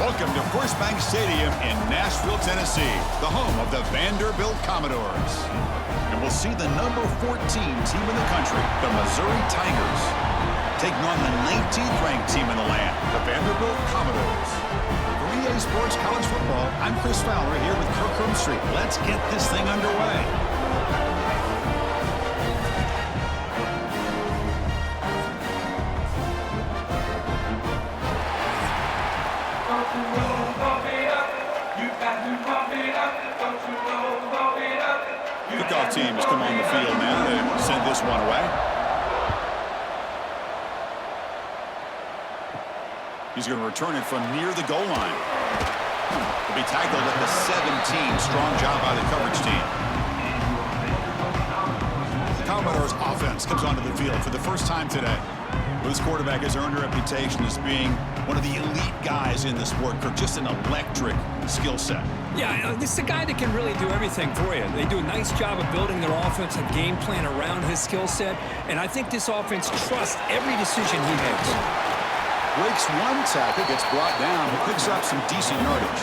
Welcome to First Bank Stadium in Nashville, Tennessee, the home of the Vanderbilt Commodores. And we'll see the number 14 team in the country, the Missouri Tigers, taking on the 19th ranked team in the land, the Vanderbilt Commodores. For EA Sports College Football, I'm Chris Fowler here with Kirk Street. Let's get this thing underway. Kickoff team has come on the field now to send this one away. He's going to return it from near the goal line. He'll be tackled at the 17. Strong job by the coverage team. The Commodores offense comes onto the field for the first time today. This quarterback has earned a reputation as being one of the elite guys in the sport. Just an electric skill set. Yeah, this is a guy that can really do everything for you. They do a nice job of building their offensive game plan around his skill set, and I think this offense trusts every decision he makes. Breaks one tackle, gets brought down, but picks up some decent yardage.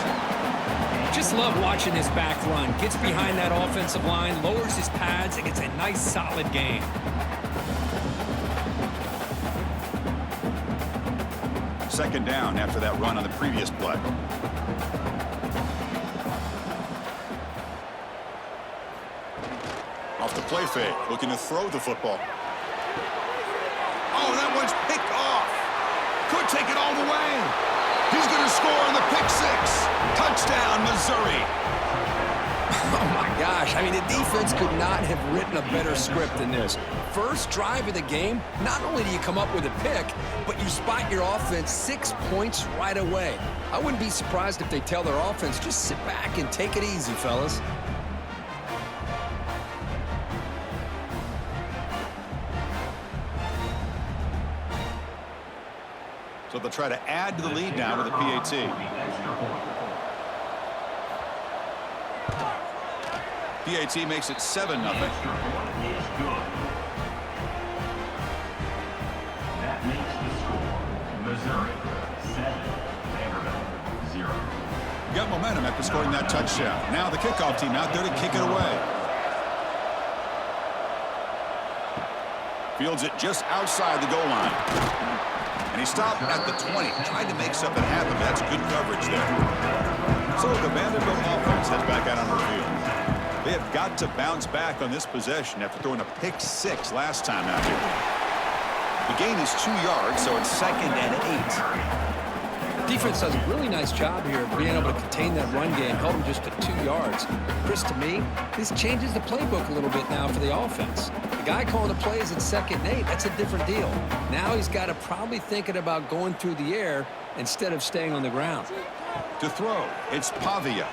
Just love watching this back run. Gets behind that offensive line, lowers his pads, and gets a nice solid gain. Second down after that run on the previous play. Off the play fake, looking to throw the football. Oh, that one's picked off. Could take it all the way. He's going to score on the pick six. Touchdown, Missouri. Oh, my gosh. I mean, the defense could not have written a better script than this. First drive of the game, not only do you come up with a pick, but you spot your offense 6 points right away. I wouldn't be surprised if they tell their offense, just sit back and take it easy, fellas. So they'll try to add to the lead now with a PAT. PAT makes it 7-0. That makes the score Missouri 7, Vanderbilt 0. Got momentum after scoring that touchdown. Now the kickoff team out there to kick it away. Fields it just outside the goal line. And he stopped at the 20. Tried to make something happen, but that's good coverage there. So the Vanderbilt offense heads back out on the field. They have got to bounce back on this possession after throwing a pick six last time out here. The gain is 2 yards, so it's 2nd and 8. Defense does a really nice job here of being able to contain that run game, held them just to 2 yards. Chris, to me, this changes the playbook a little bit now for the offense. The guy calling the plays at 2nd and 8, that's a different deal. Now he's got to probably thinking about going through the air instead of staying on the ground. To throw, it's Pavia.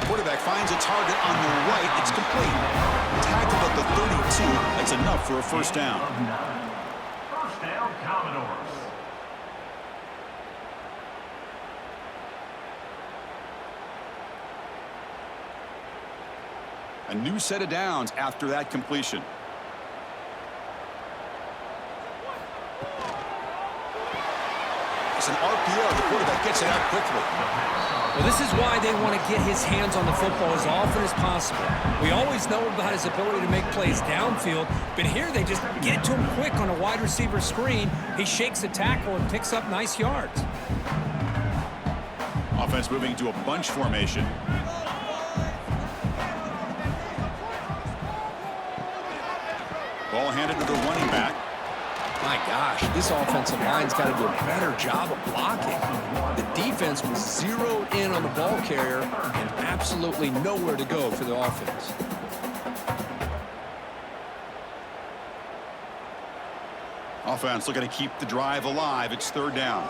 Quarterback finds a target on the right. It's complete. Tackled at the 32. That's enough for a first down. First down, Commodores. A new set of downs after that completion. It's an RPO. The quarterback gets it out quickly. Well, this is why they want to get his hands on the football as often as possible. We always know about his ability to make plays downfield, but here they just get it to him quick on a wide receiver screen. He shakes the tackle and picks up nice yards. Offense moving to a bunch formation. Ball handed to the running back. My gosh, this offensive line's got to do a better job of blocking. The defense was zeroed in on the ball carrier and absolutely nowhere to go for the offense. Offense looking to keep the drive alive. It's 3rd down.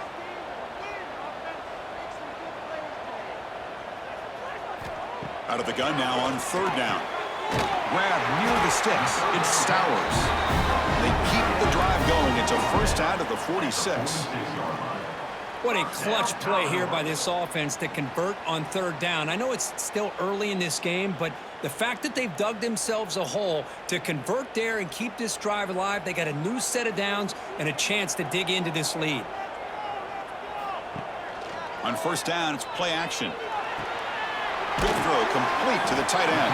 Out of the gun now on 3rd down. Grab near the sticks. It's Stowers. They keep the drive going. It's a first out of the 46. What a clutch play here by this offense to convert on 3rd down. I know it's still early in this game, but the fact that they've dug themselves a hole to convert there and keep this drive alive, they got a new set of downs and a chance to dig into this lead. On first down, it's play action. Good throw, complete to the tight end.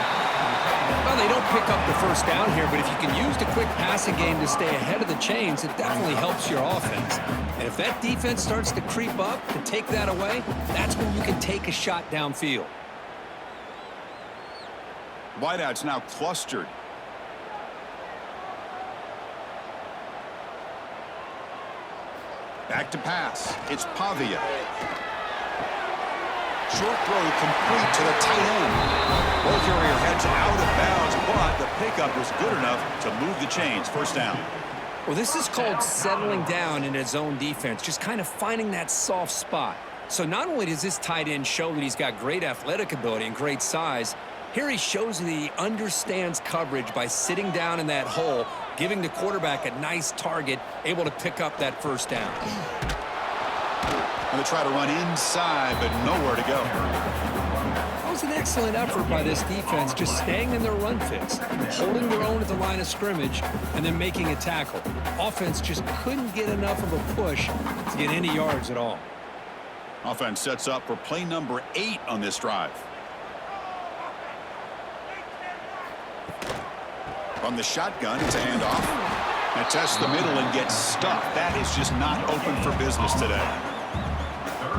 Well, they don't pick up the first down here, but if you can use the quick passing game to stay ahead of the chains, it definitely helps your offense. And if that defense starts to creep up to take that away, that's when you can take a shot downfield. Wideouts now clustered. Back to pass. It's Pavia. Short throw complete to the tight end. Ball carrier heads out of bounds, but the pickup was good enough to move the chains. First down. Well, this is called settling down in his own defense, just kind of finding that soft spot. So not only does this tight end show that he's got great athletic ability and great size, here he shows that he understands coverage by sitting down in that hole, giving the quarterback a nice target, able to pick up that first down. And they try to run inside, but nowhere to go. That was an excellent effort by this defense, just staying in their run fits, holding their own at the line of scrimmage, and then making a tackle. Offense just couldn't get enough of a push to get any yards at all. Offense sets up for play number 8 on this drive. On the shotgun, it's a handoff. And tests the middle and gets stuffed. That is just not open for business today.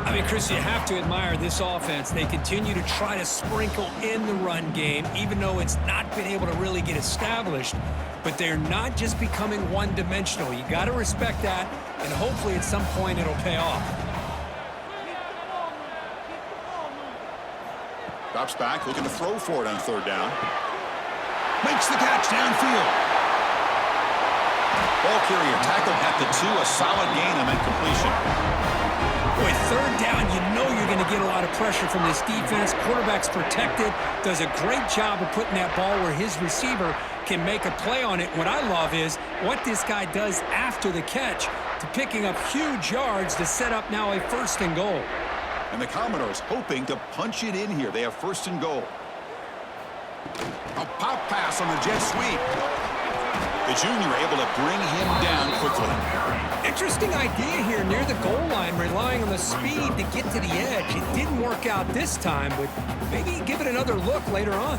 I mean, Chris, you have to admire this offense. They continue to try to sprinkle in the run game, even though it's not been able to really get established. But they're not just becoming one-dimensional. You got to respect that, and hopefully at some point it'll pay off. Drops back, looking to throw for it on third down. Makes the catch downfield. Ball carrier tackled at the 2, a solid gain and then completion. Boy, third down, you know you're going to get a lot of pressure from this defense. Quarterback's protected, does a great job of putting that ball where his receiver can make a play on it. What I love is what this guy does after the catch to picking up huge yards to set up now a first and goal. And the Commodores hoping to punch it in here. They have first and goal. A pop pass on the jet sweep. The junior able to bring him down quickly. Interesting idea here near the goal line, relying on the speed to get to the edge. It didn't work out this time, but maybe give it another look later on.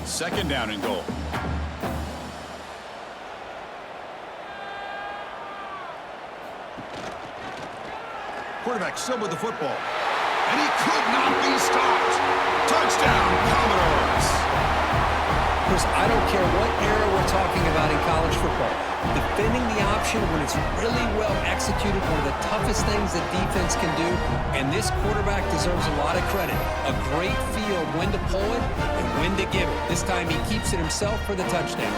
Second down and goal. Quarterback still with the football. And he could not be stopped. Touchdown, Commodores. Chris, I don't care what era we're talking about in college football. Defending the option when it's really well executed, one of the toughest things that defense can do, and this quarterback deserves a lot of credit. A great feel when to pull it and when to give it. This time he keeps it himself for the touchdown.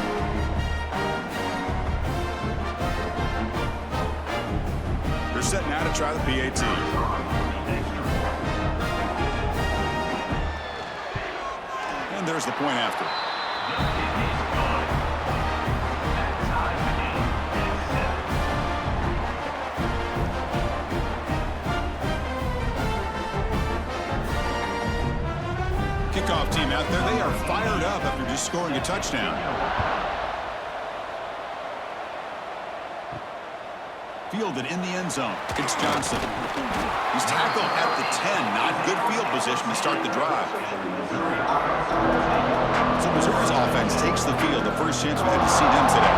They're set now to try the PAT. And there's the point after. Kickoff team out there, they are fired up after just scoring a touchdown. Fielded in the end zone. It's Johnson. He's tackled at the 10. Not good field position to start the drive. So Missouri's offense takes the field. The first chance we had to see them today.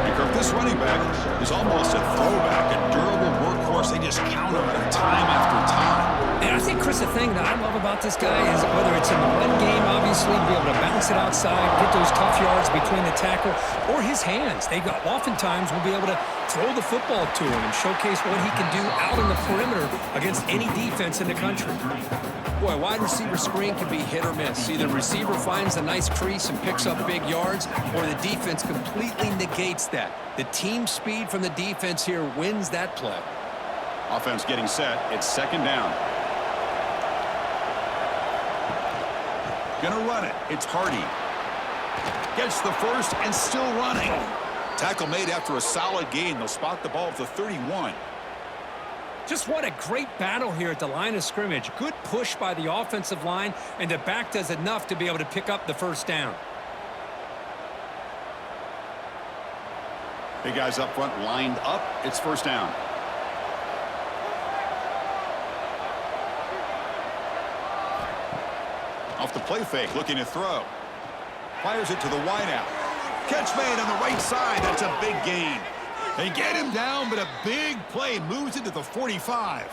And Kirk, this running back is almost a throwback, a durable workhorse. They just counter him time after time. And I think, Chris, the thing that I love about this guy is whether it's in the run game, obviously, to be able to bounce it outside, get those tough yards between the tackle, or his hands. They oftentimes will be able to throw the football to him and showcase what he can do out on the perimeter against any defense in the country. Boy, wide receiver screen can be hit or miss. Either the receiver finds a nice crease and picks up big yards, or the defense completely negates that. The team speed from the defense here wins that play. Offense getting set. It's second down. Gonna run it. It's Hardy. Gets the first and still running. Tackle made after a solid gain. They'll spot the ball at the 31. Just what a great battle here at the line of scrimmage. Good push by the offensive line, and the back does enough to be able to pick up the first down. Big guys up front lined up. It's first down. Off the play fake, looking to throw. Fires it to the wideout. Catch made on the right side. That's a big gain. They get him down, but a big play moves it to the 45.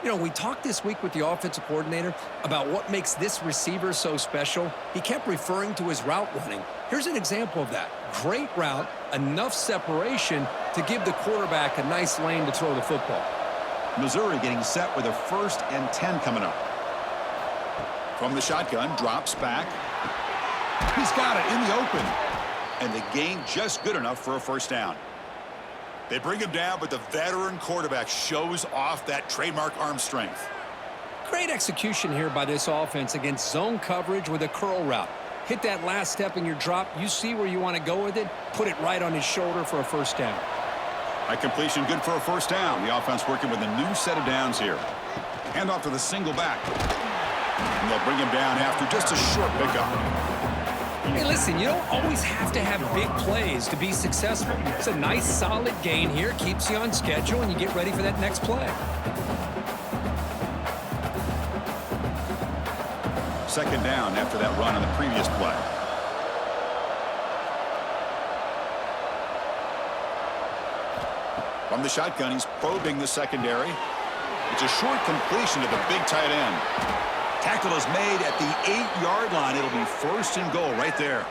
You know, we talked this week with the offensive coordinator about what makes this receiver so special. He kept referring to his route running. Here's an example of that. Great route, enough separation to give the quarterback a nice lane to throw the football. Missouri getting set with a 1st and 10 coming up. From the shotgun, drops back. He's got it in the open. And the gain just good enough for a first down. They bring him down, but the veteran quarterback shows off that trademark arm strength. Great execution here by this offense against zone coverage with a curl route. Hit that last step in your drop. You see where you want to go with it. Put it right on his shoulder for a first down. A completion good for a first down. The offense working with a new set of downs here. Hand off to the single back. And they'll bring him down after just a short pickup. Hey, listen, you don't always have to have big plays to be successful. It's a nice, solid gain here. Keeps you on schedule, and you get ready for that next play. Second down after that run on the previous play. From the shotgun, he's probing the secondary. It's a short completion to the big tight end. Tackle is made at the 8-yard line. It'll be 1st and goal right there.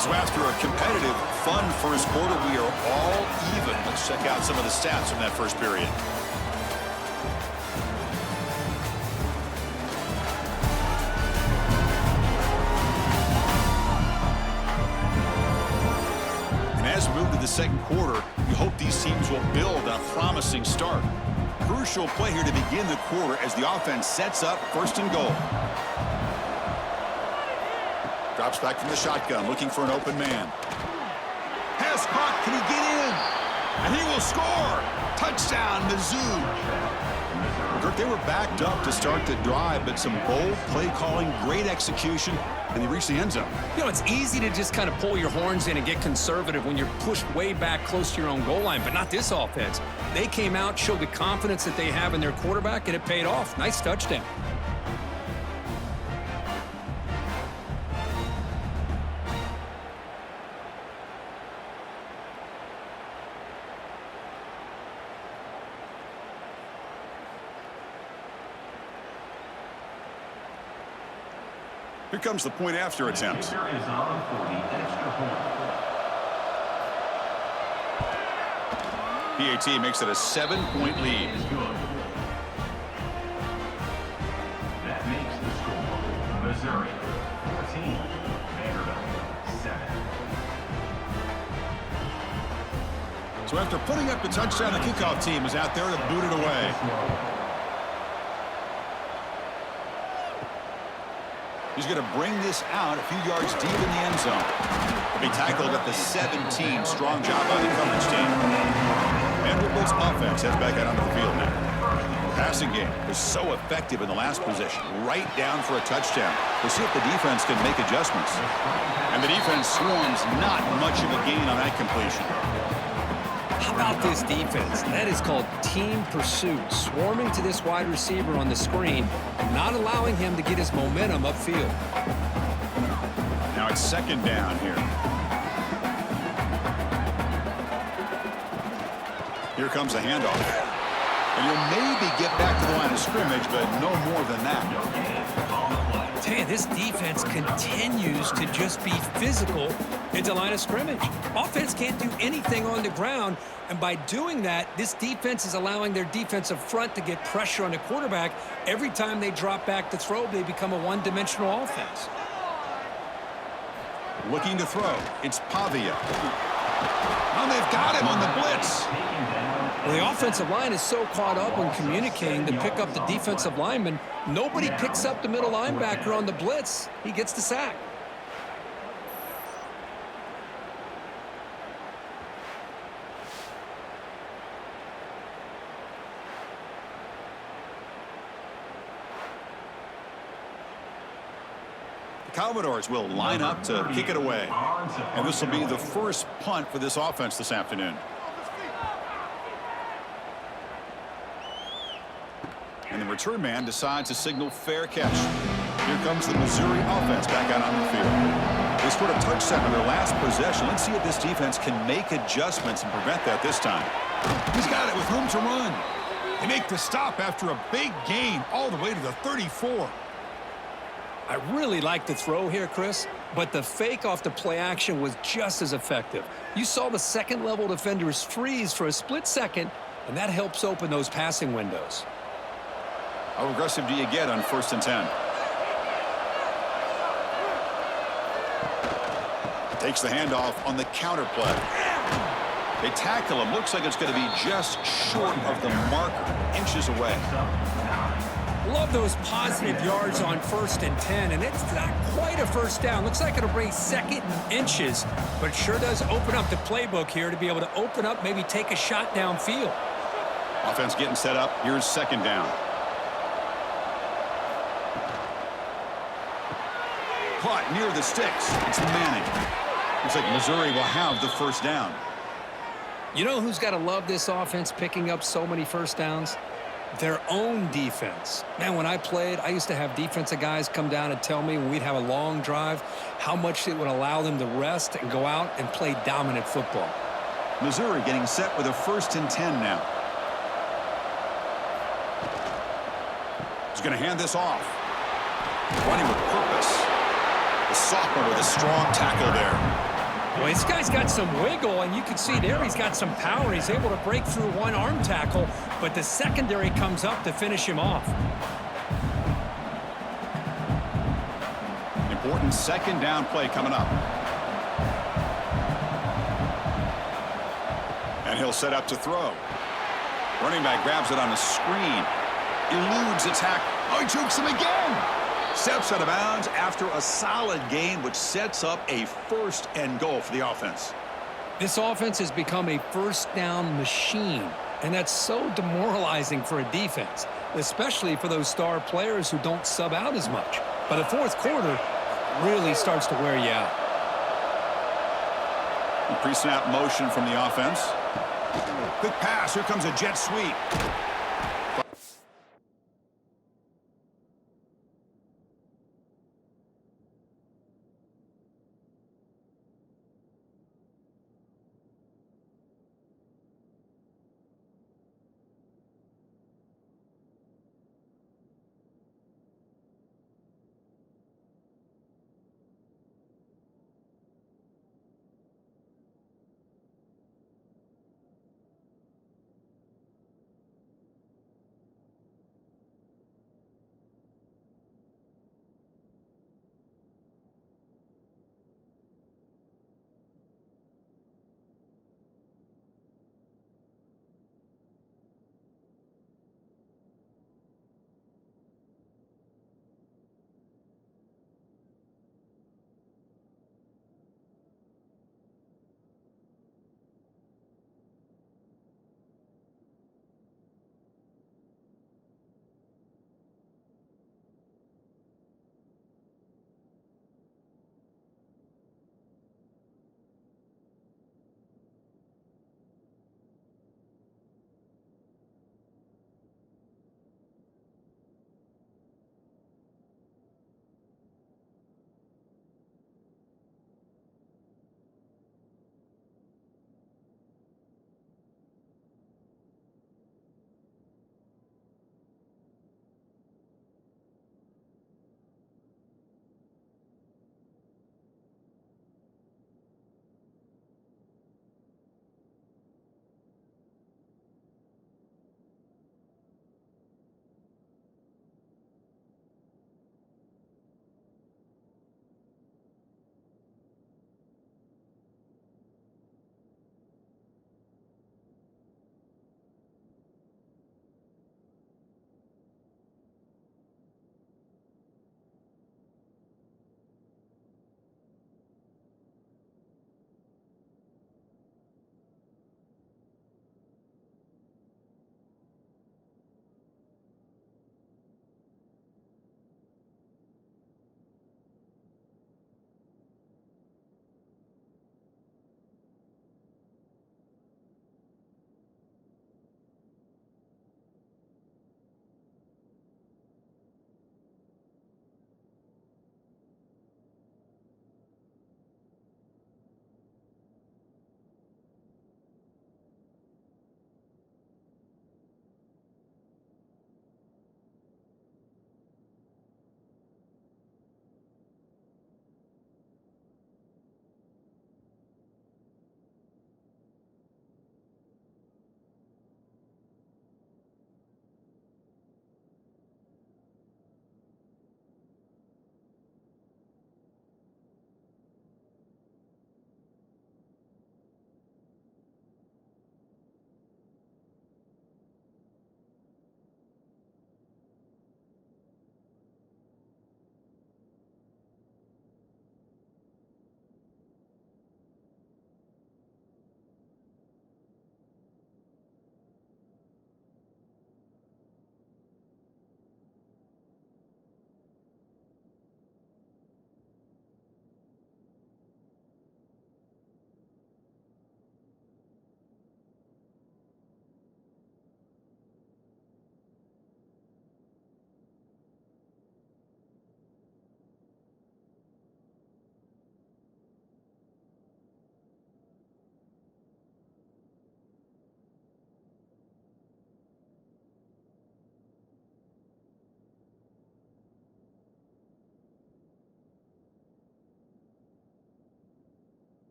So after a competitive, fun first quarter, we are all even. Let's check out some of the stats from that first period. And as we move to the second quarter, we hope these teams will build on a promising start. Crucial play here to begin the quarter as the offense sets up 1st and goal. Drops back from the shotgun, looking for an open man. Pass caught, can he get in? And he will score! Touchdown, Mizzou! Kirk, they were backed up to start the drive, but some bold play calling, great execution, and they reached the end zone. You know, it's easy to just kind of pull your horns in and get conservative when you're pushed way back close to your own goal line, but not this offense. They came out, showed the confidence that they have in their quarterback, and it paid off. Nice touchdown. Here comes the point after attempt. Kicker is on for the extra point. PAT makes it a 7-point lead. Is good. That makes the score Missouri 14, Vanderbilt 7. So after putting up the touchdown, the kickoff team is out there to boot it away. He's going to bring this out a few yards deep in the end zone. He'll be tackled at the 17. Strong job by the coverage team. Vanderbilt's offense heads back out onto the field now. Passing game was so effective in the last possession, right down for a touchdown. We'll see if the defense can make adjustments. And the defense swarms, not much of a gain on that completion. How about this defense? That is called team pursuit. Swarming to this wide receiver on the screen, not allowing him to get his momentum upfield. Now it's second down here. Here comes a handoff. And you'll maybe get back to the line of scrimmage, but no more than that. I tell you, this defense continues to just be physical into line of scrimmage. Offense can't do anything on the ground, and by doing that, this defense is allowing their defensive front to get pressure on the quarterback. Every time they drop back to throw, they become a one-dimensional offense. Looking to throw. It's Pavia. Oh, they've got him on the blitz. Well, the offensive line is so caught up in communicating to pick up the defensive lineman, nobody picks up the middle linebacker on the blitz. He gets the sack. The Commodores will line up to kick it away. And this will be the first punt for this offense this afternoon. And the return man decides to signal fair catch. Here comes the Missouri offense back out on the field. They scored a touchdown on their last possession. Let's see if this defense can make adjustments and prevent that this time. He's got it with room to run. They make the stop after a big gain all the way to the 34. I really like the throw here, Chris, but the fake off the play action was just as effective. You saw the second-level defenders freeze for a split second, and that helps open those passing windows. How aggressive do you get on 1st and 10? Takes the handoff on the counter play. They tackle him. Looks like it's going to be just short of the marker, inches away. Love those positive yards on 1st and 10, and it's not quite a first down. Looks like it'll bring 2nd and inches, but it sure does open up the playbook here to be able to open up, maybe take a shot downfield. Offense getting set up. Here's 2nd down. Caught near the sticks. It's Manning. Looks like Missouri will have the 1st down. You know who's got to love this offense picking up so many first downs? Their own defense. Man, when I played, I used to have defensive guys come down and tell me when we'd have a long drive how much it would allow them to rest and go out and play dominant football. Missouri getting set with a 1st and 10 now. He's going to hand this off. Running with purpose. The sophomore with a strong tackle there. Well, this guy's got some wiggle, and you can see there he's got some power. He's able to break through one arm tackle, but the secondary comes up to finish him off. Important 2nd down play coming up. And he'll set up to throw. Running back grabs it on a screen. Eludes attack. Oh, he chokes him again. Steps out of bounds after a solid gain, which sets up a 1st and goal for the offense. This offense has become a first down machine, and that's so demoralizing for a defense, especially for those star players who don't sub out as much. But the 4th quarter really starts to wear you out. Pre-snap motion from the offense. Quick pass. Here comes a jet sweep.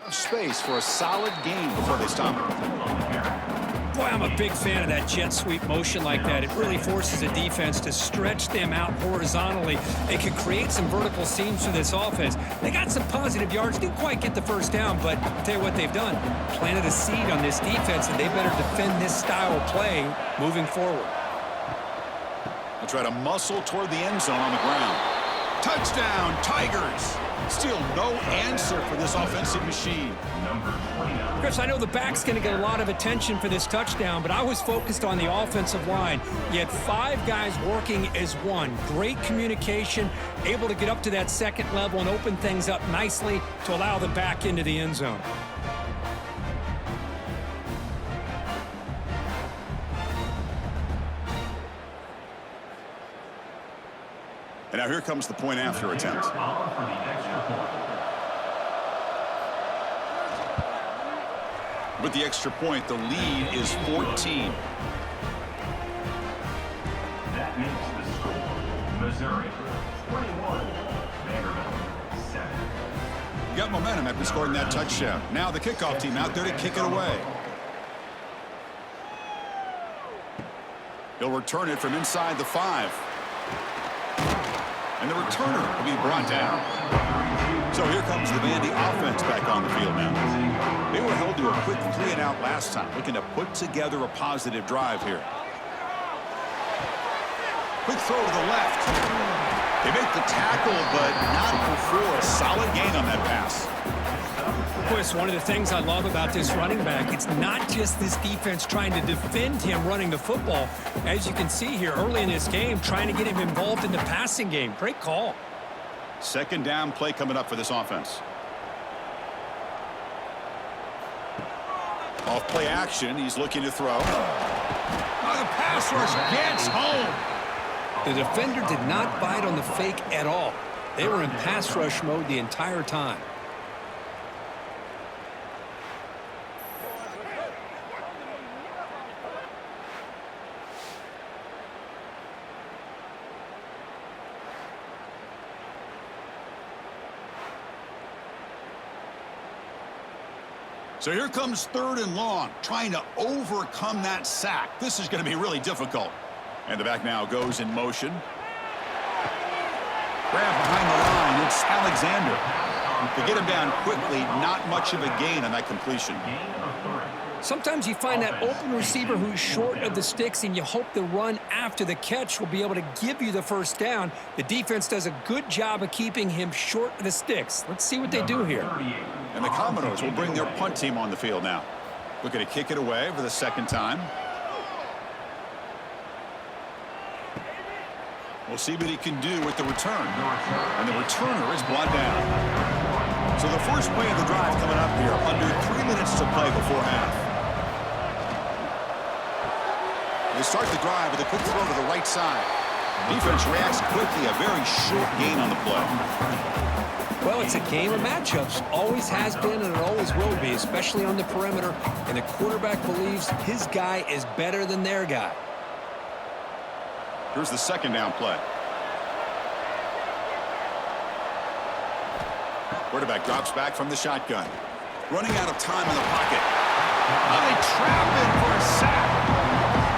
Space for a solid gain before they stop it. Boy, I'm a big fan of that jet sweep motion like that. It really forces a defense to stretch them out horizontally. They can create some vertical seams for this offense. They got some positive yards. Didn't quite get the first down, but I'll tell you what they've done. Planted a seed on this defense, and they better defend this style of play moving forward. They'll try to muscle toward the end zone on the ground. Touchdown, Tigers! Still no answer for this offensive machine. Chris, I know the back's going to get a lot of attention for this touchdown, but I was focused on the offensive line. You had 5 guys working as one. Great communication, able to get up to that second level and open things up nicely to allow them back into the end zone. And now here comes the point after attempt. With the extra point, the lead is 14. That makes the score. Missouri 21, Vanderbilt 7. Got momentum after scoring that touchdown. Now the kickoff team out there to kick it away. He'll return it from inside the 5. And the returner will be brought down. So here comes the Vandy offense back on the field now. They were held to a quick 3-and-out last time, looking to put together a positive drive here. Quick throw to the left. They make the tackle, but not before a solid gain on that pass. Chris, one of the things I love about this running back, it's not just this defense trying to defend him running the football. As you can see here early in this game, trying to get him involved in the passing game. Great call. Second down play coming up for this offense. Off play action, he's looking to throw. Oh, the pass rush gets home. The defender did not bite on the fake at all. They were in pass rush mode the entire time. So here comes 3rd and long, trying to overcome that sack. This is going to be really difficult. And the back now goes in motion. Grab behind the line, it's Alexander. To get him down quickly, not much of a gain on that completion. Sometimes you find that open receiver who's short of the sticks, and you hope the run after the catch will be able to give you the first down. The defense does a good job of keeping him short of the sticks. Let's see what they do here. And the Commodores will bring their punt team on the field now. Looking to kick it away for the second time. We'll see what he can do with the return. And the returner is brought down. So the first play of the drive coming up here. Under 3 minutes to play before half. They start the drive with a quick throw to the right side. Defense reacts quickly. A very short gain on the play. Well, it's a game of matchups. Always has been and it always will be, especially on the perimeter. And the quarterback believes his guy is better than their guy. Here's the second down play. Quarterback drops back from the shotgun. Running out of time in the pocket. Oh, they trap him for a sack.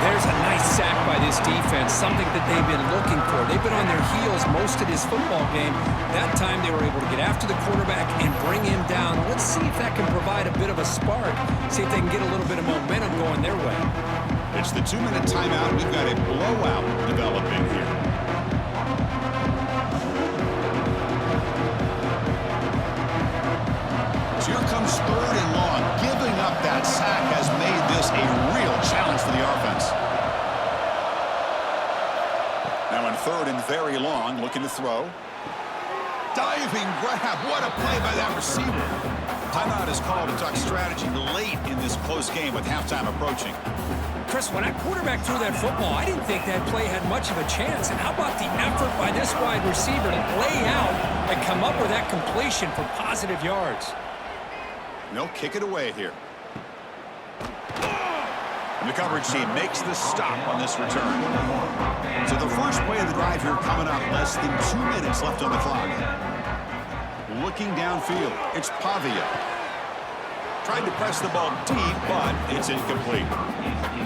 There's a nice sack by this defense, something that they've been looking for. They've been on their heels most of this football game. That time they were able to get after the quarterback and bring him down. Let's see if that can provide a bit of a spark. See if they can get a little bit of momentum going their way. It's the 2-minute timeout. We've got a blowout developing here. So here comes 3rd and long. Giving up that sack has made this a real challenge for the offense. Now in 3rd and very long, looking to throw. Diving grab. What a play by that receiver. Timeout is called to talk strategy late in this close game with halftime approaching. Chris, when that quarterback threw that football, I didn't think that play had much of a chance. And how about the effort by this wide receiver to lay out and come up with that completion for positive yards? And they'll kick it away here. And the coverage team makes the stop on this return. So the first play of the drive here coming up, less than 2 minutes left on the clock. Looking downfield, it's Pavia. Tried to press the ball deep, but it's incomplete.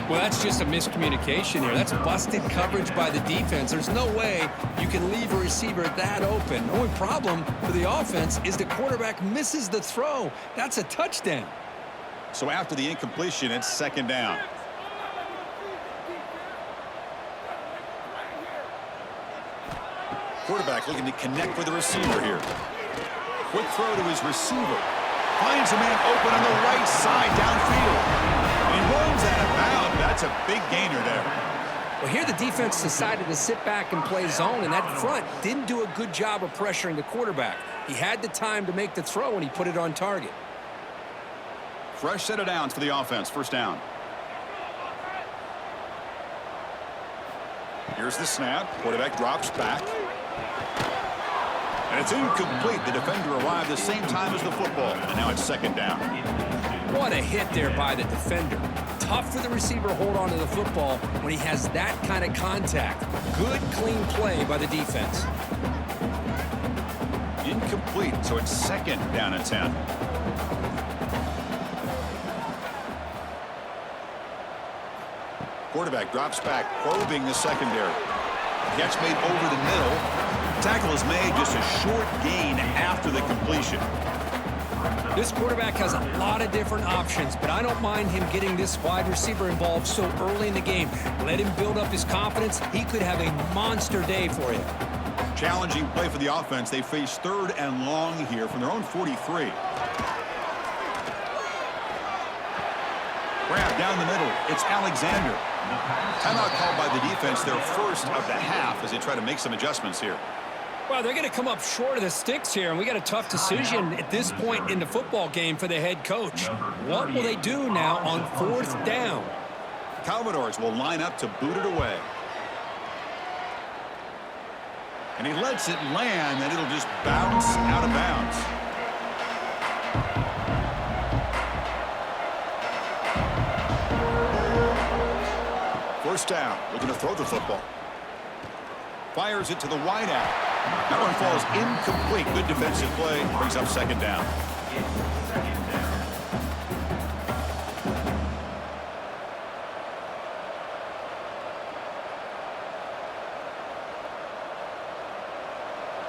Well, that's just a miscommunication here. That's busted coverage by the defense. There's no way you can leave a receiver that open. The only problem for the offense is the quarterback misses the throw. That's a touchdown. So after the incompletion, it's second down. Quarterback looking to connect with the receiver here. Quick throw to his receiver. Finds a man open on the right side downfield. And he runs out of bounds. That's a big gainer there. Well, here the defense decided to sit back and play zone, and that front didn't do a good job of pressuring the quarterback. He had the time to make the throw, and he put it on target. Fresh set of downs for the offense. First down. Here's the snap. Quarterback drops back. And it's incomplete. The defender arrived the same time as the football. And now it's second down. What a hit there by the defender. Tough for the receiver to hold on to the football when he has that kind of contact. Good, clean play by the defense. Incomplete, so it's second down and 10. Quarterback drops back, probing the secondary. Catch made over the middle. Tackle is made, just a short gain after the completion. This quarterback has a lot of different options, but I don't mind him getting this wide receiver involved so early in the game. Let him build up his confidence. He could have a monster day for you. Challenging play for the offense. They face third and long here from their own 43. Grab down the middle. It's Alexander. Timeout called by the defense, their first of the half, as they try to make some adjustments here. Well, they're going to come up short of the sticks here, and we got a tough decision at this point in the football game for the head coach. What will they do now on fourth down? Commodores will line up to boot it away. And he lets it land, and it'll just bounce out of bounds. First down, looking to throw the football. Fires it to the wide out. That one falls incomplete. Good defensive play. Brings up second down.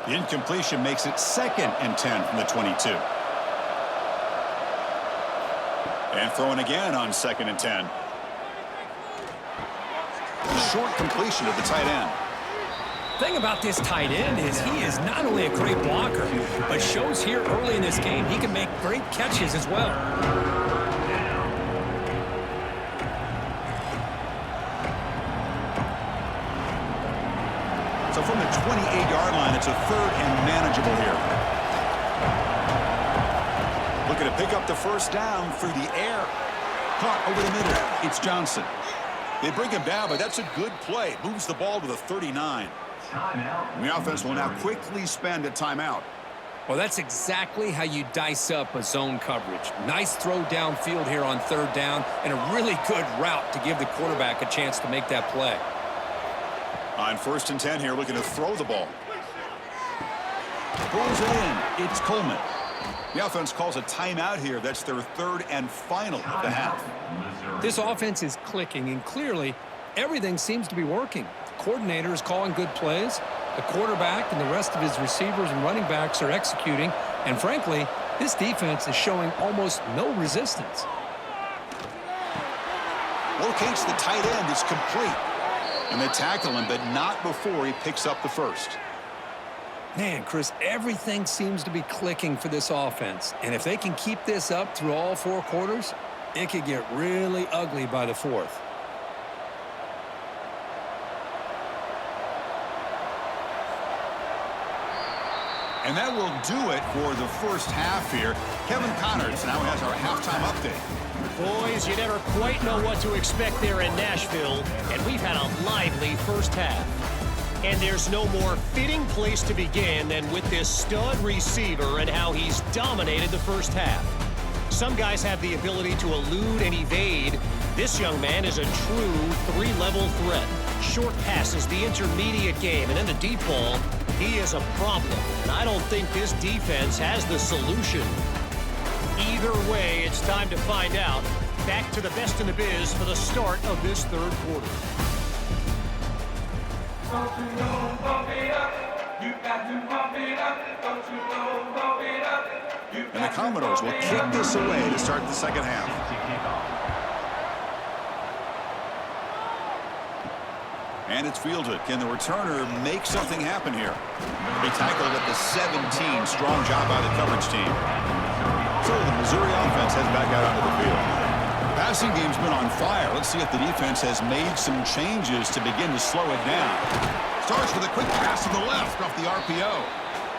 The incompletion makes it second and 10 from the 22. And throwing again on second and 10. Short completion of the tight end. The thing about this tight end is he is not only a great blocker, but shows here early in this game he can make great catches as well. So from the 28-yard line, it's a third and manageable here. Looking to pick up the first down through the air. Caught over the middle. It's Johnson. They bring him down, but that's a good play. Moves the ball to the 39. And the offense will now quickly spend a timeout. Well, that's exactly how you dice up a zone coverage. Nice throw downfield here on third down, and a really good route to give the quarterback a chance to make that play. On first and 10 here, looking to throw the ball. Throws it in. It's Coleman. The offense calls a timeout here. That's their third and final of the half. This offense is clicking, and clearly everything seems to be working. The coordinator is calling good plays. The quarterback and the rest of his receivers and running backs are executing. And frankly, this defense is showing almost no resistance. Locates the tight end. It's complete. And they tackle him, but not before he picks up the first. Man, Chris, everything seems to be clicking for this offense. And if they can keep this up through all four quarters, it could get really ugly by the fourth. And that will do it for the first half here. Kevin Connors now has our halftime update. Boys, you never quite know what to expect there in Nashville, and we've had a lively first half. And there's no more fitting place to begin than with this stud receiver and how he's dominated the first half. Some guys have the ability to elude and evade. This young man is a true three-level threat. Short passes, the intermediate game, and in the deep ball, he is a problem. And I don't think this defense has the solution. Either way, it's time to find out. Back to the best in the biz for the start of this third quarter. Don't you know, pump it up. You got to pump it up. Don't you know, pump it up. And the Commodores will kick this away to start the second half. And it's fielded. Can the returner make something happen here? He tackled at the 17. Strong job by the coverage team. So the Missouri offense heads back out onto the field. The passing game's been on fire. Let's see if the defense has made some changes to begin to slow it down. Starts with a quick pass to the left off the RPO.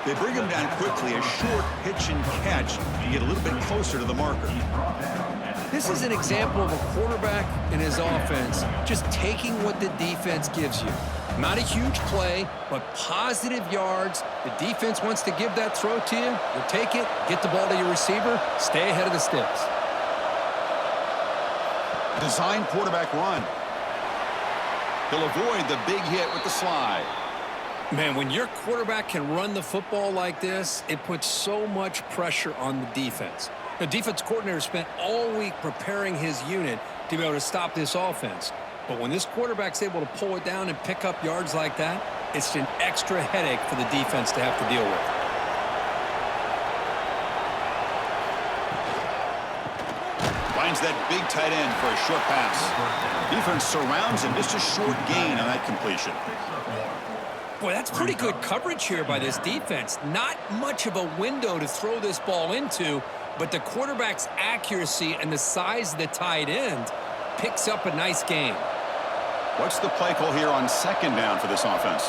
They bring him down quickly, a short pitch and catch to get a little bit closer to the marker. This is an example of a quarterback and his offense just taking what the defense gives you. Not a huge play, but positive yards. The defense wants to give that throw to you. You take it, get the ball to your receiver, stay ahead of the sticks. Design quarterback run. He'll avoid the big hit with the slide. Man, when your quarterback can run the football like this, it puts so much pressure on the defense. The defense coordinator spent all week preparing his unit to be able to stop this offense. But when this quarterback's able to pull it down and pick up yards like that, it's an extra headache for the defense to have to deal with. Finds that big tight end for a short pass. Defense surrounds him. Just a short gain on that completion. Boy, that's pretty good coverage here by this defense. Not much of a window to throw this ball into, but the quarterback's accuracy and the size of the tight end picks up a nice gain. What's the play call here on second down for this offense?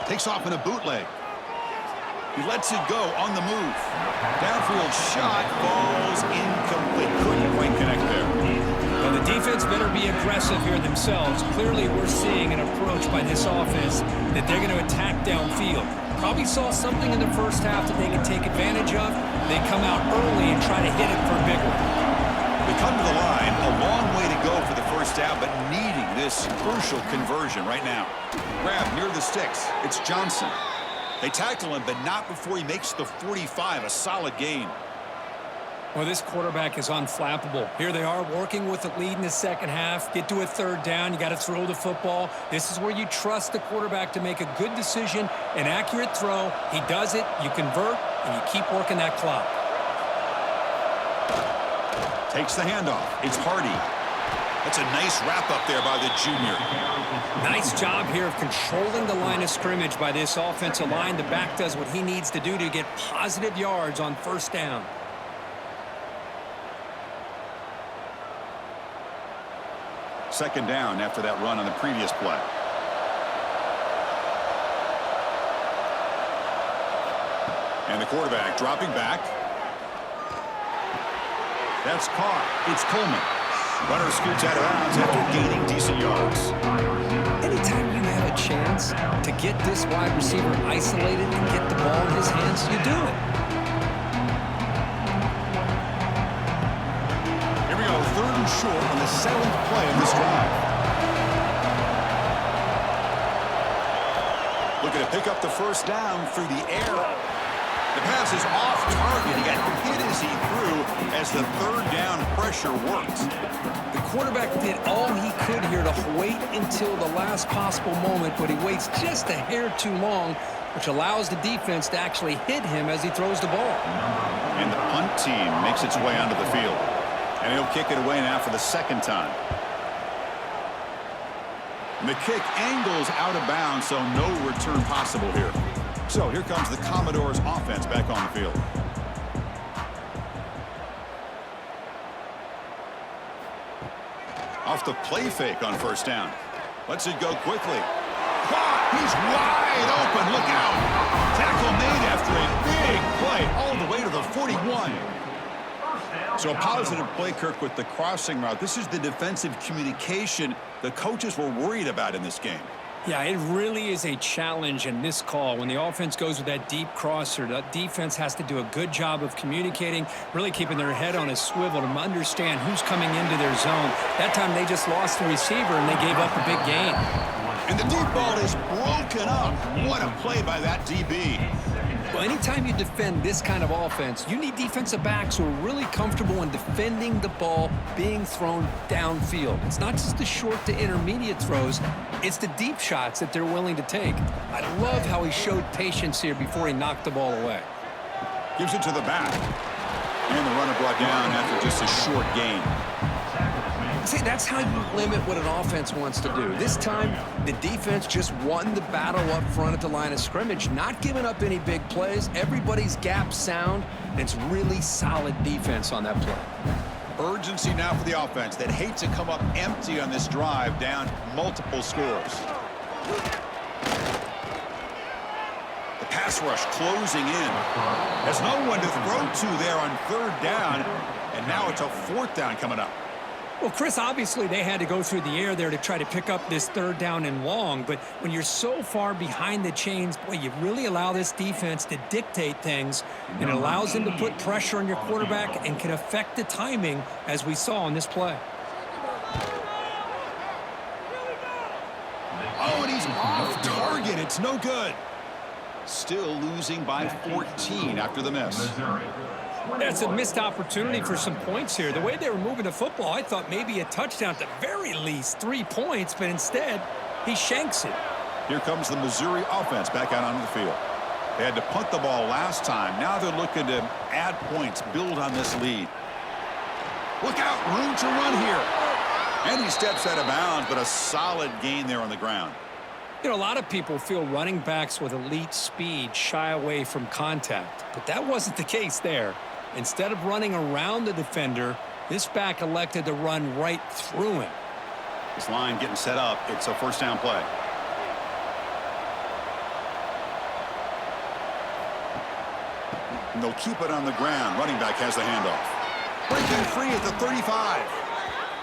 Takes off in a bootleg. He lets it go on the move. Downfield shot falls incomplete. Couldn't quite connect there. Well, the defense better be aggressive here themselves. Clearly, we're seeing an approach by this offense that they're going to attack downfield. Probably saw something in the first half that they can take advantage of. They come out early and try to hit it for a big one. They come to the line, a long way to go for the first down, but needing this crucial conversion right now. Grab near the sticks. It's Johnson. They tackle him, but not before he makes the 45, a solid gain. Well, this quarterback is unflappable. Here they are working with the lead in the second half. Get to a third down. You got to throw the football. This is where you trust the quarterback to make a good decision, an accurate throw. He does it, you convert, and you keep working that clock. Takes the handoff. It's Hardy. That's a nice wrap up there by the junior. Nice job here of controlling the line of scrimmage by this offensive line. The back does what he needs to do to get positive yards on first down. Second down after that run on the previous play. And the quarterback dropping back. That's caught. It's Coleman. Runner scoots out of bounds after gaining decent yards. Anytime you have a chance to get this wide receiver isolated and get the ball in his hands, you do it. Here we go, third and short on the 7th play of this drive. Looking to pick up the first down through the air. The pass is off target. He got hit as he threw as the third down pressure worked. The quarterback did all he could here to wait until the last possible moment, but he waits just a hair too long, which allows the defense to actually hit him as he throws the ball. And the punt team makes its way onto the field. And he'll kick it away now for the second time. And the kick angles out of bounds, so no return possible here. So here comes the Commodores offense back on the field. Off the play fake on first down. Lets it go quickly. Caught! He's wide open. Look out! Tackle made after a big play all the way to the 41. So a positive play, Kirk, with the crossing route. This is the defensive communication the coaches were worried about in this game. Yeah, it really is a challenge in this call. When the offense goes with that deep crosser, the defense has to do a good job of communicating, really keeping their head on a swivel to understand who's coming into their zone. That time they just lost the receiver and they gave up a big gain. And the deep ball is broken up. What a play by that DB. Well, anytime you defend this kind of offense, you need defensive backs who are really comfortable in defending the ball being thrown downfield. It's not just the short to intermediate throws, it's the deep shots that they're willing to take. I love how he showed patience here before he knocked the ball away. Gives it to the back. And the runner brought down after just a short gain. See, that's how you limit what an offense wants to do. This time, the defense just won the battle up front at the line of scrimmage, not giving up any big plays. Everybody's gap sound, and it's really solid defense on that play. Urgency now for the offense that hates to come up empty on this drive, down multiple scores. The pass rush closing in. There's no one to throw to there on third down, and now it's a fourth down coming up. Well, Chris, obviously they had to go through the air there to try to pick up this third down and long, but when you're so far behind the chains, boy, you really allow this defense to dictate things, and it allows them to put pressure on your quarterback and can affect the timing, as we saw on this play. Oh, and he's off target. It's no good. Still losing by 14 after the miss. That's a missed opportunity for some points here. The way they were moving the football, I thought maybe a touchdown, at the very least 3 points, but instead he shanks it. Here comes the Missouri offense back out onto the field. They had to punt the ball last time. Now they're looking to add points, build on this lead. Look out, room to run here. And he steps out of bounds, but a solid gain there on the ground. You know, a lot of people feel running backs with elite speed shy away from contact, but that wasn't the case there. Instead of running around the defender, this back elected to run right through him. This line getting set up. It's a first down play. And they'll keep it on the ground. Running back has the handoff. Breaking free at the 35.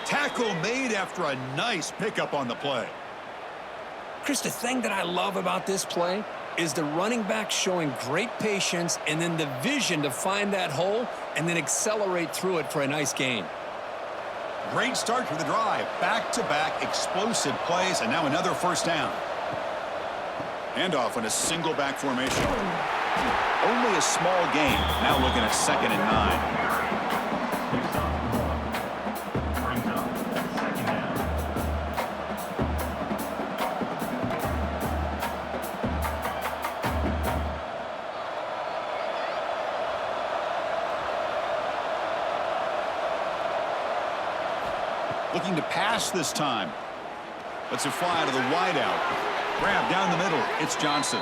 Tackle made after a nice pickup on the play. Chris, the thing that I love about this play is the running back showing great patience and then the vision to find that hole and then accelerate through it for a nice gain. Great start to the drive. Back-to-back explosive plays, and now another first down. Handoff in a single back formation. Only a small gain. Now looking at 2nd and 9. Looking to pass this time. Let's it fly to the wideout. Grab down the middle. It's Johnson.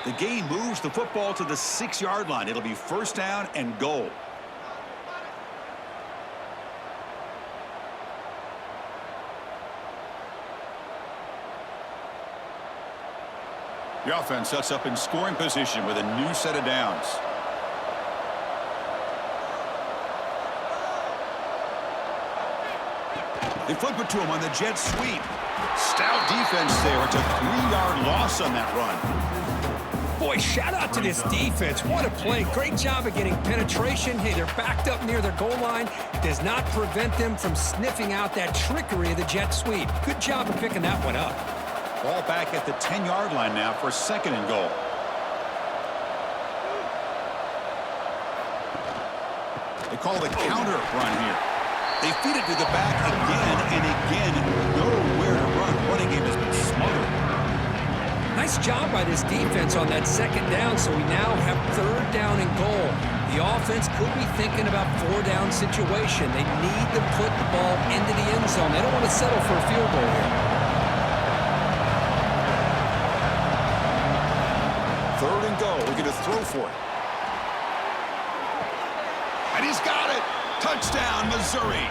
The gain moves the football to the 6-yard line. It'll be first down and goal. The offense sets up in scoring position with a new set of downs. They flip it to him on the jet sweep. Stout defense there. It's a 3-yard loss on that run. Boy, shout out to this defense. What a play. Great job of getting penetration. Hey, they're backed up near their goal line. Does not prevent them from sniffing out that trickery of the jet sweep. Good job of picking that one up. Ball back at the 10-yard line now for 2nd and goal. They call the counter run here. They feed it to the back again and again. Nowhere to run. Running game has been smothered. Nice job by this defense on that 2nd down, so we now have 3rd down and goal. The offense could be thinking about 4-down situation. They need to put the ball into the end zone. They don't want to settle for a field goal here. 3rd and goal. Looking to throw for it. And he's got it. Touchdown, Missouri.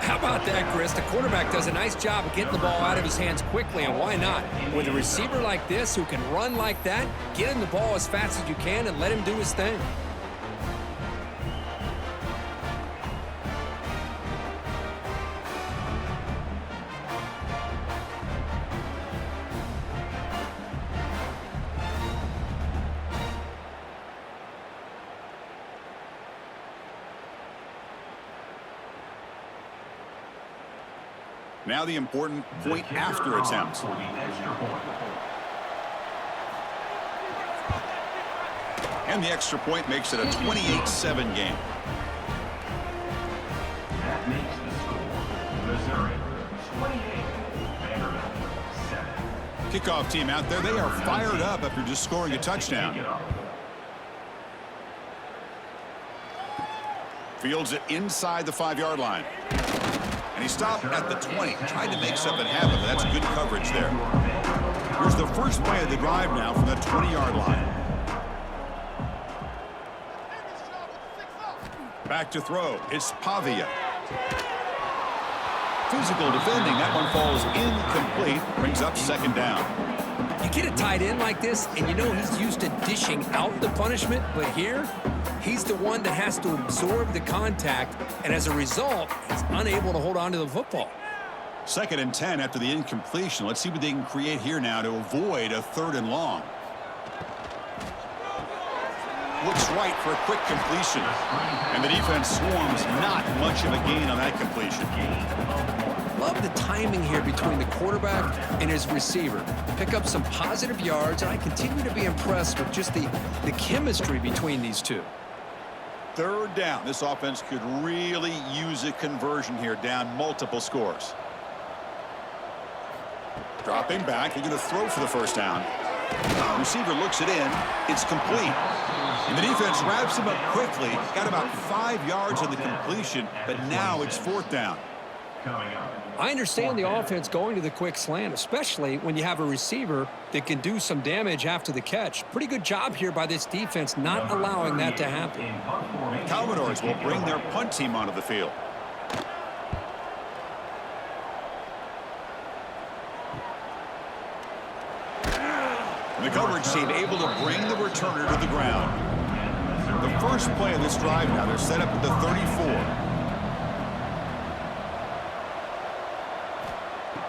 How about that, Chris? The quarterback does a nice job of getting the ball out of his hands quickly, and why not? With a receiver like this who can run like that, get him the ball as fast as you can and let him do his thing. Now the important point after attempt. And the extra point makes it a 28-7 game. That makes the score Missouri 28, Vanderbilt 7. Kickoff team out there, they are fired up after just scoring a touchdown. Fields it inside the 5-yard line. And he stopped at the 20. Tried to make something happen, but that's good coverage there. Here's the first play of the drive now from the 20-yard line. Back to throw. It's Pavia. Physical defending. That one falls incomplete. Brings up second down. You get a tight end like this, and you know he's used to dishing out the punishment, but here, he's the one that has to absorb the contact, and as a result, he's unable to hold on to the football. 2nd and 10 after the incompletion. Let's see what they can create here now to avoid a 3rd and long. Looks right for a quick completion. And the defense swarms. Not much of a gain on that completion. Love the timing here between the quarterback and his receiver. Pick up some positive yards, and I continue to be impressed with just the chemistry between these two. 3rd down. This offense could really use a conversion here, down multiple scores. Dropping back. They're going to throw for the first down. Receiver looks it in. It's complete. And the defense wraps him up quickly. Got about 5 yards on the completion, but now it's 4th down. I understand the offense going to the quick slant, especially when you have a receiver that can do some damage after the catch. Pretty good job here by this defense not allowing that to happen. Commodores will bring their punt team onto the field. And the coverage team able to bring the returner to the ground. The first play of this drive now, they're set up at the 34.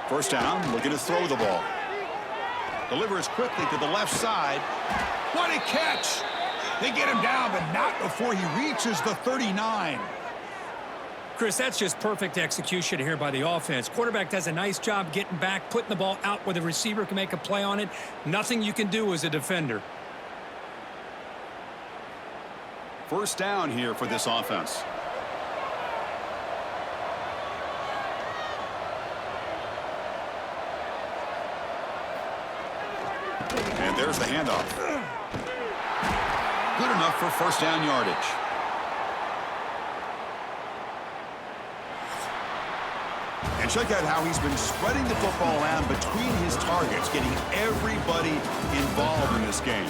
First down, looking to throw the ball. Delivers quickly to the left side. What a catch! They get him down, but not before he reaches the 39. Chris, that's just perfect execution here by the offense. Quarterback does a nice job getting back, putting the ball out where the receiver can make a play on it. Nothing you can do as a defender. First down here for this offense. And there's the handoff. Good enough for first down yardage. And check out how he's been spreading the football around between his targets, getting everybody involved in this game.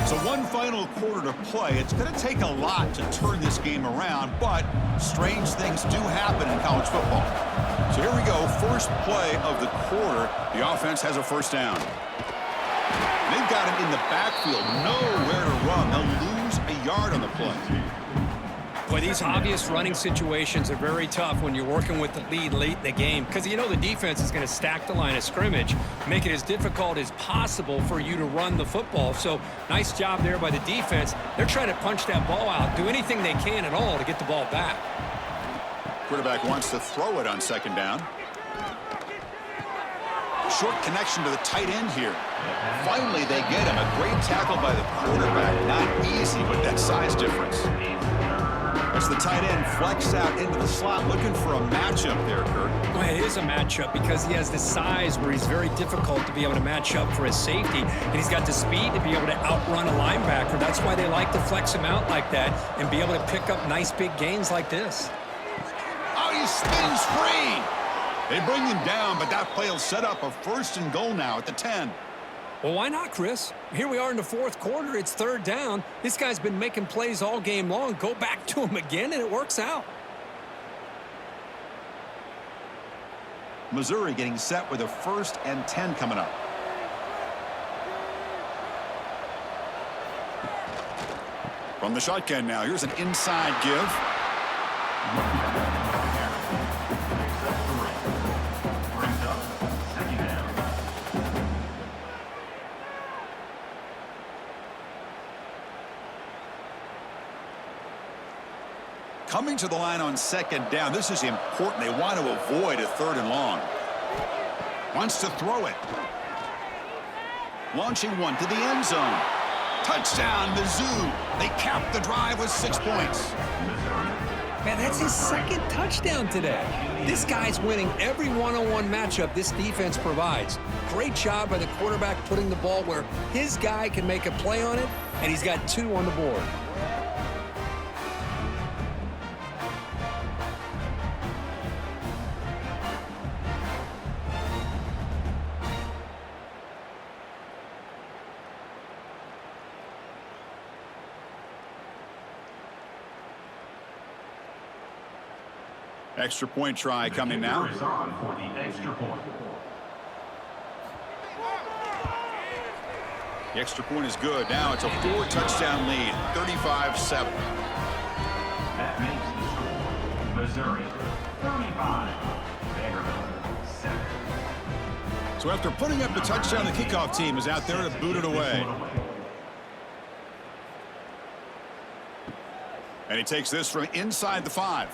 So one final quarter to play. It's going to take a lot to turn this game around, but strange things do happen in college football. So here we go, first play of the quarter. The offense has a first down. They've got him in the backfield, nowhere to run. They'll lose a yard on the play. Boy, these obvious running situations are very tough when you're working with the lead late in the game because you know the defense is going to stack the line of scrimmage, make it as difficult as possible for you to run the football. So nice job there by the defense. They're trying to punch that ball out, do anything they can at all to get the ball back. Quarterback wants to throw it on second down. Short connection to the tight end here. Finally, they get him. A great tackle by the quarterback. Not easy with that size difference. As the tight end flex out into the slot, looking for a matchup there, Kurt. Well, it is a matchup because he has the size where he's very difficult to be able to match up for his safety, and he's got the speed to be able to outrun a linebacker. That's why they like to flex him out like that and be able to pick up nice big gains like this. Oh, he spins free. They bring him down, but that play will set up a first and goal now at the 10. Well, why not, Chris? Here we are in the fourth quarter. It's third down. This guy's been making plays all game long. Go back to him again, and it works out. Missouri getting set with a 1st and 10 coming up. From the shotgun now, here's an inside give. Coming to the line on second down. This is important. They want to avoid a 3rd and long. Wants to throw it. Launching one to the end zone. Touchdown, Mizzou. They cap the drive with 6 points. Man, that's his 2nd touchdown today. This guy's winning every one-on-one matchup this defense provides. Great job by the quarterback putting the ball where his guy can make a play on it, and he's got 2 on the board. Extra point try coming now. Is on for the extra point. The extra point is good. Now it's a 4-touchdown lead, 35-7. That makes the score Missouri 35, Vanderbilt 7. So after putting up the touchdown, the kickoff team is out there to boot it away. And he takes this from inside the 5.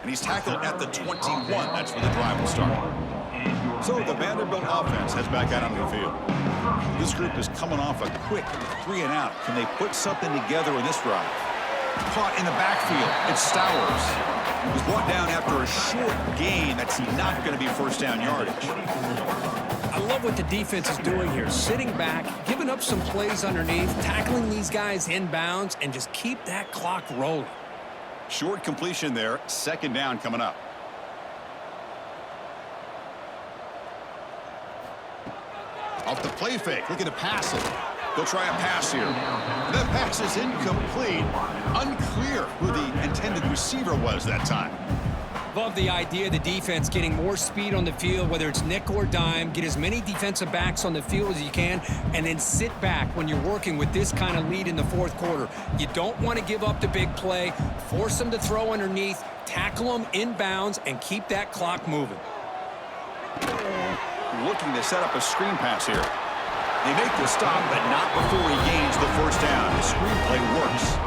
And he's tackled at the 21. That's where the drive will start. So the Vanderbilt offense heads back out onto the field. This group is coming off a quick 3-and-out. Can they put something together in this drive? Caught in the backfield. It's Stowers. He was brought down after a short gain. That's not going to be 1st down yardage. I love what the defense is doing here. Sitting back, giving up some plays underneath, tackling these guys inbounds, and just keep that clock rolling. Short completion there. 2nd down coming up. Off the play fake, looking to pass it. They'll try a pass here. That pass is incomplete. Unclear who the intended receiver was that time. Love the idea of the defense getting more speed on the field, whether it's nickel or dime. Get as many defensive backs on the field as you can, and then sit back when you're working with this kind of lead in the 4th quarter. You don't want to give up the big play. Force them to throw underneath, tackle them inbounds, and keep that clock moving. Looking to set up a screen pass here. They make the stop, but not before he gains the 1st down. The screen play works.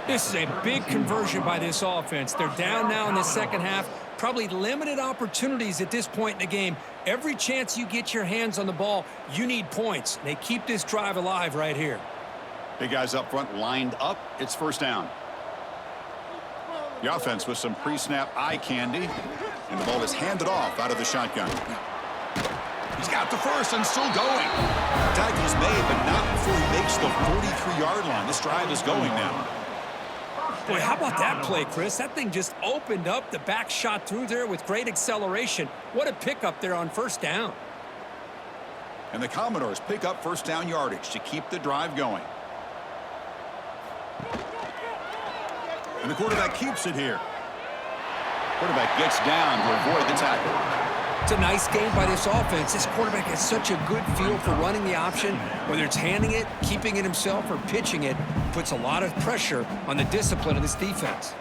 This is a big conversion by this offense. They're down now in the 2nd half. Probably limited opportunities at this point in the game. Every chance you get your hands on the ball, you need points. They keep this drive alive right here. Big guys up front lined up. It's 1st down. The offense with some pre-snap eye candy. And the ball is handed off out of the shotgun. He's got the 1st and still going. Tackle's made, but not before he makes the 43-yard line. This drive is going now. Boy, how about that play, Chris? That thing just opened up. The back shot through there with great acceleration. What a pickup there on 1st down. And the Commodores pick up 1st down yardage to keep the drive going. And the quarterback keeps it here. Quarterback gets down to avoid the tackle. It's a nice game by this offense. This quarterback has such a good feel for running the option. Whether it's handing it, keeping it himself, or pitching it, puts a lot of pressure on the discipline of this defense.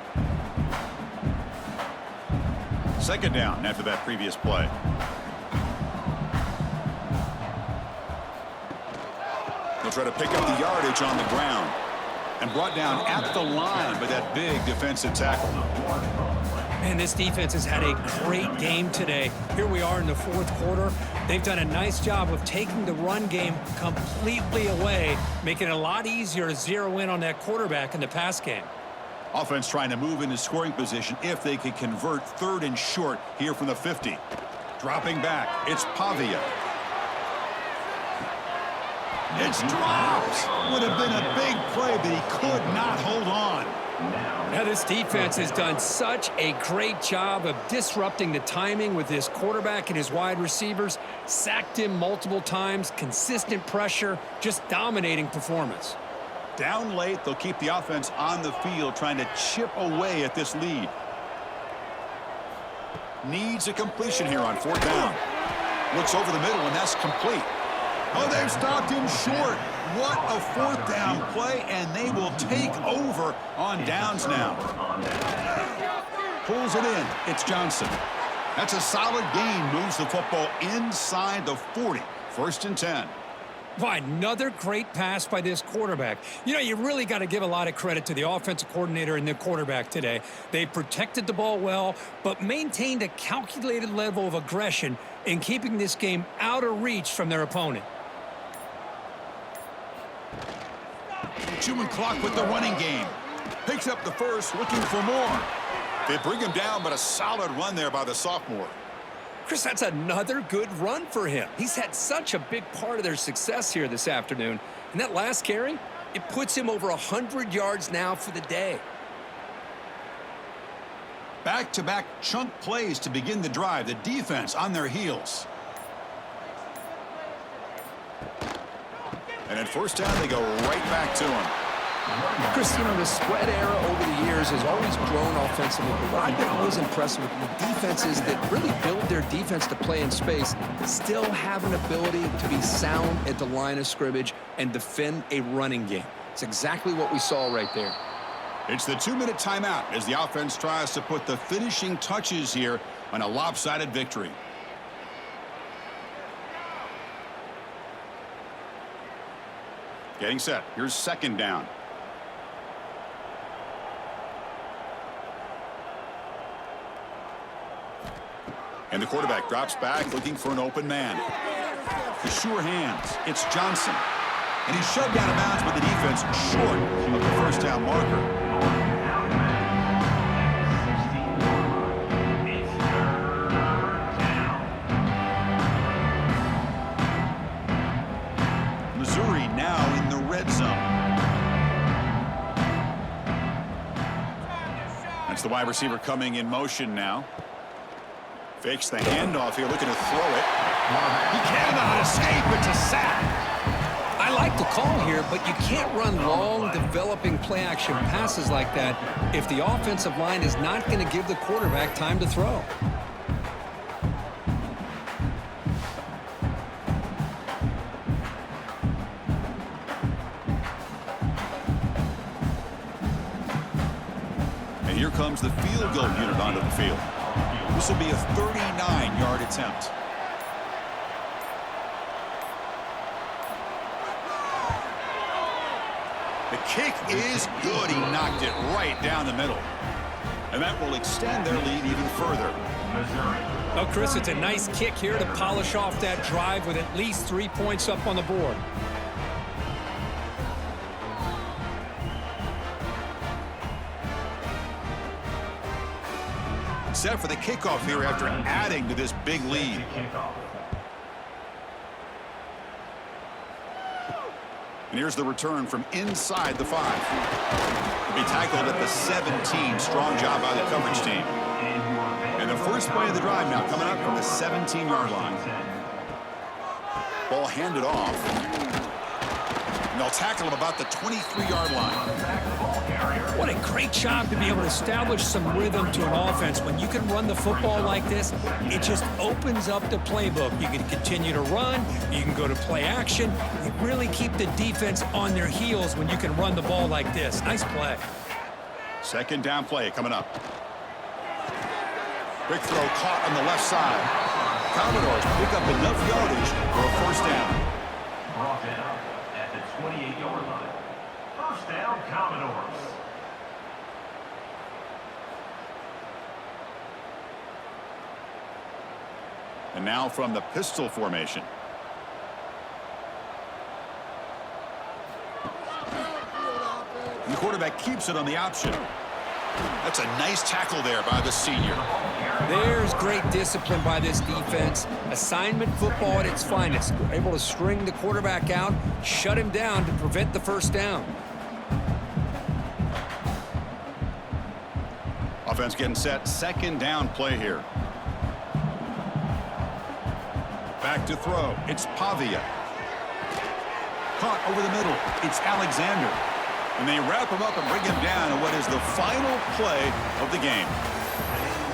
2nd down after that previous play. They'll try to pick up the yardage on the ground. And brought down at the line by that big defensive tackle. Man, this defense has had a great game today. Here we are in the 4th quarter. They've done a nice job of taking the run game completely away, making it a lot easier to zero in on that quarterback in the pass game. Offense trying to move into scoring position if they could convert 3rd and short here from the 50. Dropping back, it's Pavia. It's dropped. Would have been a big play, but he could not hold on. Now this defense has done such a great job of disrupting the timing with his quarterback and his wide receivers. Sacked him multiple times, consistent pressure, just dominating performance. Down late, they'll keep the offense on the field trying to chip away at this lead. Needs a completion here on 4th down. Looks over the middle, and that's complete. Oh, they've stopped him short. What a 4th down play, and they will take over on downs now. Pulls it in. It's Johnson. That's a solid gain. Moves the football inside the 40. 1st and 10. Why, another great pass by this quarterback. You know, you really got to give a lot of credit to the offensive coordinator and the quarterback today. They protected the ball well, but maintained a calculated level of aggression in keeping this game out of reach from their opponent. Chewing clock with the running game. Picks up the first, looking for more. They bring him down, but a solid run there by the sophomore. Chris, that's another good run for him. He's had such a big part of their success here this afternoon. And that last carry, it puts him over 100 yards now for the day. Back-to-back chunk plays to begin the drive. The defense on their heels. And at first down, they go right back to him. Chris, you know, the spread era over the years has always grown offensively, but what I've been always impressed with the defenses that really build their defense to play in space still have an ability to be sound at the line of scrimmage and defend a running game. It's exactly what we saw right there. It's the 2-minute timeout as the offense tries to put the finishing touches here on a lopsided victory. Getting set. Here's second down. And the quarterback drops back looking for an open man. The sure hands. It's Johnson. And he's shoved out of bounds by the defense short of the first down marker. Missouri now in the red zone. That's the wide receiver coming in motion now. Fakes the handoff here, looking to throw it. He cannot escape. It's a sack. I like the call here, but you can't run long, developing play-action passes like that if the offensive line is not going to give the quarterback time to throw. And here comes the field goal unit onto the field. This will be a 39-yard attempt. The kick is good. He knocked it right down the middle. And that will extend their lead even further. Well, Chris, it's a nice kick here to polish off that drive with at least 3 points up on the board. Set for the kickoff here after adding to this big lead. And here's the return from inside the 5. He'll be tackled at the 17. Strong job by the coverage team. And the first play of the drive now coming up from the 17-yard line. Ball handed off. And they'll tackle him about the 23-yard line. What a great job to be able to establish some rhythm to an offense. When you can run the football like this, it just opens up the playbook. You can continue to run. You can go to play action. You really keep the defense on their heels when you can run the ball like this. Nice play. Second down play coming up. Quick throw caught on the left side. Commodores pick up enough yardage for a first down. Brought down at the 28-yard line. First down, Commodores. And now from the pistol formation. And the quarterback keeps it on the option. That's a nice tackle there by the senior. There's great discipline by this defense. Assignment football at its finest. They're able to string the quarterback out, shut him down to prevent the first down. Offense getting set. Second down play here. Back to throw. It's Pavia. Caught over the middle. It's Alexander. And they wrap him up and bring him down in what is the final play of the game.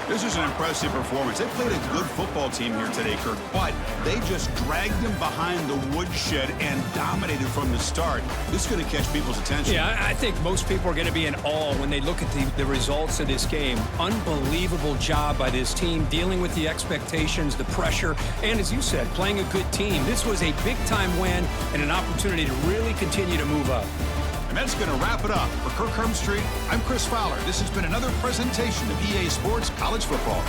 This is an impressive performance. They played a good football team here today, Kirk, but they just dragged them behind the woodshed and dominated from the start. This is going to catch people's attention. Yeah, I think most people are going to be in awe when they look at the results of this game. Unbelievable job by this team, dealing with the expectations, the pressure, and as you said, playing a good team. This was a big-time win and an opportunity to really continue to move up. And that's going to wrap it up. For Kirk Street, I'm Chris Fowler. This has been another presentation of EA Sports College Football.